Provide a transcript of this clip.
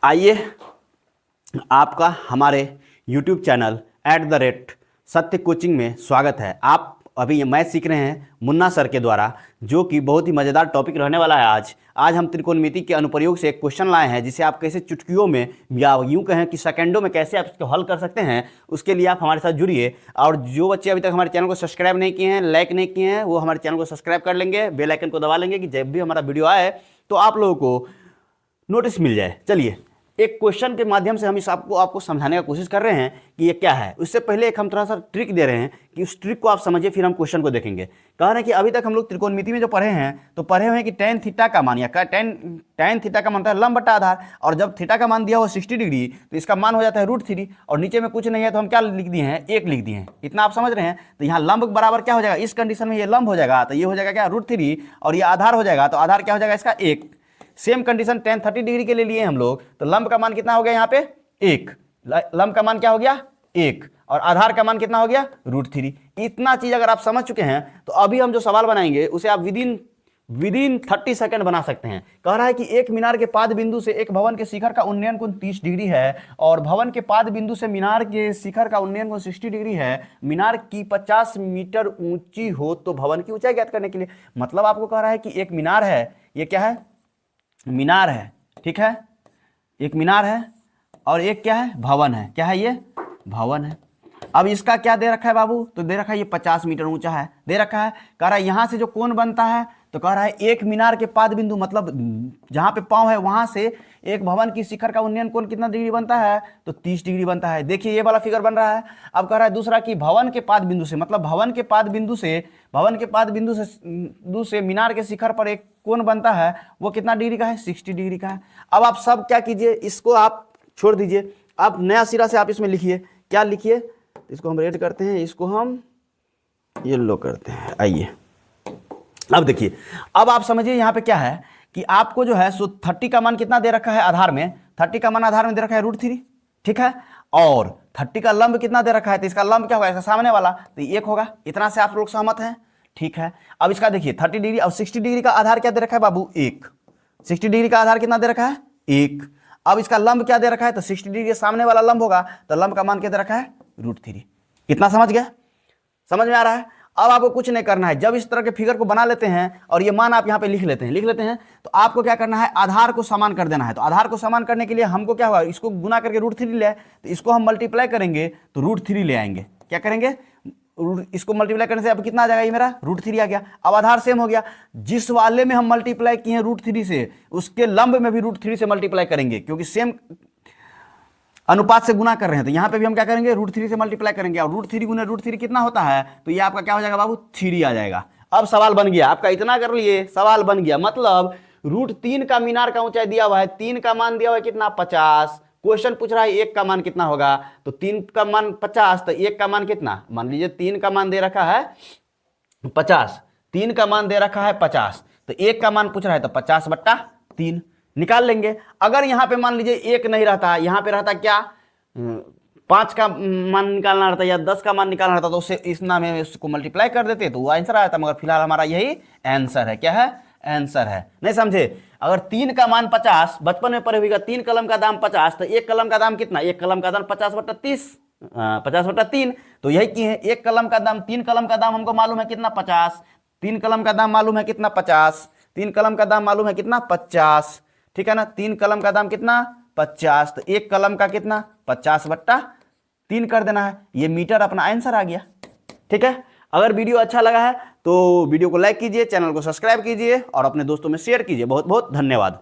आइए आपका हमारे YouTube चैनल @सत्य कोचिंग में स्वागत है। आप अभी मैथ सीख रहे हैं मुन्ना सर के द्वारा, जो कि बहुत ही मज़ेदार टॉपिक रहने वाला है। आज हम त्रिकोणमिति के अनुप्रयोग से एक क्वेश्चन लाए हैं, जिसे आप कैसे चुटकियों में या यूँ कहें कि सेकंडों में कैसे आप इसको हल कर सकते हैं। उसके लिए आप हमारे साथ जुड़िए। और जो बच्चे अभी तक हमारे चैनल को सब्सक्राइब नहीं किए हैं, लाइक नहीं किए हैं, वो हमारे चैनल को सब्सक्राइब कर लेंगे, बेल आइकन को दबा लेंगे कि जब भी हमारा वीडियो आए तो आप लोगों को नोटिस मिल जाए। चलिए, एक क्वेश्चन के माध्यम से हम इस आपको समझाने का कोशिश कर रहे हैं कि ये क्या है। उससे पहले एक हम थोड़ा सा ट्रिक दे रहे हैं कि उस ट्रिक को आप समझिए, फिर हम क्वेश्चन को देखेंगे। कह रहे हैं कि अभी तक हम लोग त्रिकोणमिति में जो पढ़े हैं तो पढ़े हुए हैं कि tan थीटा का मान, या tan थीटा का मान होता है लंब बटा आधार, और जब थीटा का मान दिया हो 60 डिग्री तो इसका मान हो जाता है √3, और नीचे में कुछ नहीं है तो हम क्या लिख दिए हैं, 1 लिख दिए हैं। इतना आप समझ रहे हैं। तो यहाँ लंब बराबर क्या हो जाएगा, इस कंडीशन में ये लंब हो जाएगा तो ये हो जाएगा क्या, √3, और ये आधार हो जाएगा तो आधार क्या हो जाएगा इसका 1। सेम कंडीशन tan 30 डिग्री के लिए लिए हम लोग, तो लंब का मान कितना हो गया यहाँ पे 1, लंब का मान क्या हो गया 1, और आधार का मान कितना हो गया √3। इतना चीज अगर आप समझ चुके हैं तो अभी हम जो सवाल बनाएंगे उसे आप विदिन 30 सेकंड बना सकते हैं। कह रहा है कि एक मीनार के पाद बिंदु से एक भवन के शिखर का उन्नयन कोण 30 डिग्री है, और भवन के पाद बिंदु से मीनार के शिखर का उन्नयन कोण 60 डिग्री है। मीनार की 50 मीटर ऊंची हो तो भवन की ऊंचाई ज्ञात करने के लिए। मतलब आपको कह रहा है कि एक मीनार है, ये क्या है, मीनार है, ठीक है, एक मीनार है, और एक क्या है, भवन है। क्या है, ये भवन है। अब इसका क्या दे रखा है बाबू, तो दे रखा है ये 50 मीटर ऊंचा है, दे रखा है। कह रहा है यहां से जो कोण बनता है, तो कह रहा है एक मीनार के पाद बिंदु, मतलब जहां पे पांव है वहां से एक भवन की शिखर का उन्नयन कोण कितना डिग्री बनता है, तो 30 डिग्री बनता है। देखिए ये वाला फिगर बन रहा है। अब कह रहा है दूसरा कि भवन के पाद बिंदु से, मतलब भवन के पाद बिंदु से मीनार के शिखर पर एक कोण बनता है, वो कितना डिग्री का है, 60 डिग्री का है। अब आप सब क्या कीजिए, इसको आप छोड़ दीजिए, आप नया सिरा से आप इसमें लिखिए। क्या लिखिए, इसको हम रेड करते हैं, इसको हम येलो करते हैं। आइए अब देखिए, अब आप समझिए यहाँ पे क्या है कि आपको जो है सो 30 का मान कितना दे रखा है आधार में, 30 का मान आधार में दे रखा है √3, ठीक है, और 30 का लंब कितना दे रखा है, तो इसका लंब क्या होगा, इसका सामने वाला, तो 1 होगा। इतना से आप लोग सहमत हैं, ठीक है। अब इसका देखिए 30 डिग्री और 60 डिग्री का आधार क्या दे रखा है बाबू, 1। 60 डिग्री का आधार कितना दे रखा है, 1। अब इसका लंब क्या दे रखा है, तो 60 डिग्री सामने वाला लंब होगा, तो लंब का मान क्या दे रखा है, √3। इतना समझ गया, समझ में आ रहा है। अब आपको कुछ नहीं करना है। जब इस तरह के फिगर को बना लेते हैं और ये मान आप यहाँ पे लिख लेते हैं, तो आपको क्या करना है, आधार को समान कर देना है। तो आधार को समान करने के लिए हमको क्या होगा, इसको गुना करके √3 ले आए, तो इसको हम मल्टीप्लाई करेंगे तो √3 ले आएंगे। क्या करेंगे, इसको मल्टीप्लाई करने से अब कितना आ जाएगा, ये मेरा √3 आ गया। अब आधार सेम हो गया, जिस वाले में हम मल्टीप्लाई किए हैं √3 से, उसके लंब में भी √3 से मल्टीप्लाई करेंगे, क्योंकि सेम अनुपात से गुना कर रहे हैं। तो यहाँ पे भी हम क्या करेंगे, √3 से मल्टीप्लाई करेंगे, और √3 गुने √3 कितना होता है, तो ये आपका क्या हो जाएगा बाबू, 3 आ जाएगा। अब सवाल बन गया आपका, इतना कर लिए, सवाल बन गया। मतलब √3 का मीनार का ऊंचाई दिया हुआ है, 3 का मान दिया हुआ है कितना, 50। क्वेश्चन पूछ रहा है 1 का मान कितना होगा, तो 3 का मान 50, तो 1 का मान कितना, मान लीजिए 3 का मान दे रखा है 50, 3 का मान दे रखा है 50, तो 1 का मान पूछ रहा है, तो 50/3 निकाल लेंगे। अगर यहाँ पे मान लीजिए 1 नहीं रहता, यहाँ पे रहता क्या, 5 का मान निकालना रहता या 10 का मान निकालना रहता, तो उससे इस नाम में उसको मल्टीप्लाई कर देते तो वो आंसर आया था। मगर फिलहाल हमारा यही आंसर है। क्या है, आंसर है। नहीं समझे, अगर 3 का मान 50, बचपन में पढ़े हुएगा 3 कलम का दाम 50, तो 1 कलम का दाम कितना, 1 कलम का दाम 50/3, तो यही की है, 1 कलम का दाम, 3 कलम का दाम हमको मालूम है कितना, 50। 3 कलम का दाम मालूम है कितना, 50। 3 कलम का दाम मालूम है कितना, 50, ठीक है ना। 3 कलम का दाम कितना, 50, तो 1 कलम का कितना, 50/3 कर देना है। ये मीटर अपना आंसर आ गया, ठीक है। अगर वीडियो अच्छा लगा है तो वीडियो को लाइक कीजिए, चैनल को सब्सक्राइब कीजिए और अपने दोस्तों में शेयर कीजिए। बहुत बहुत धन्यवाद।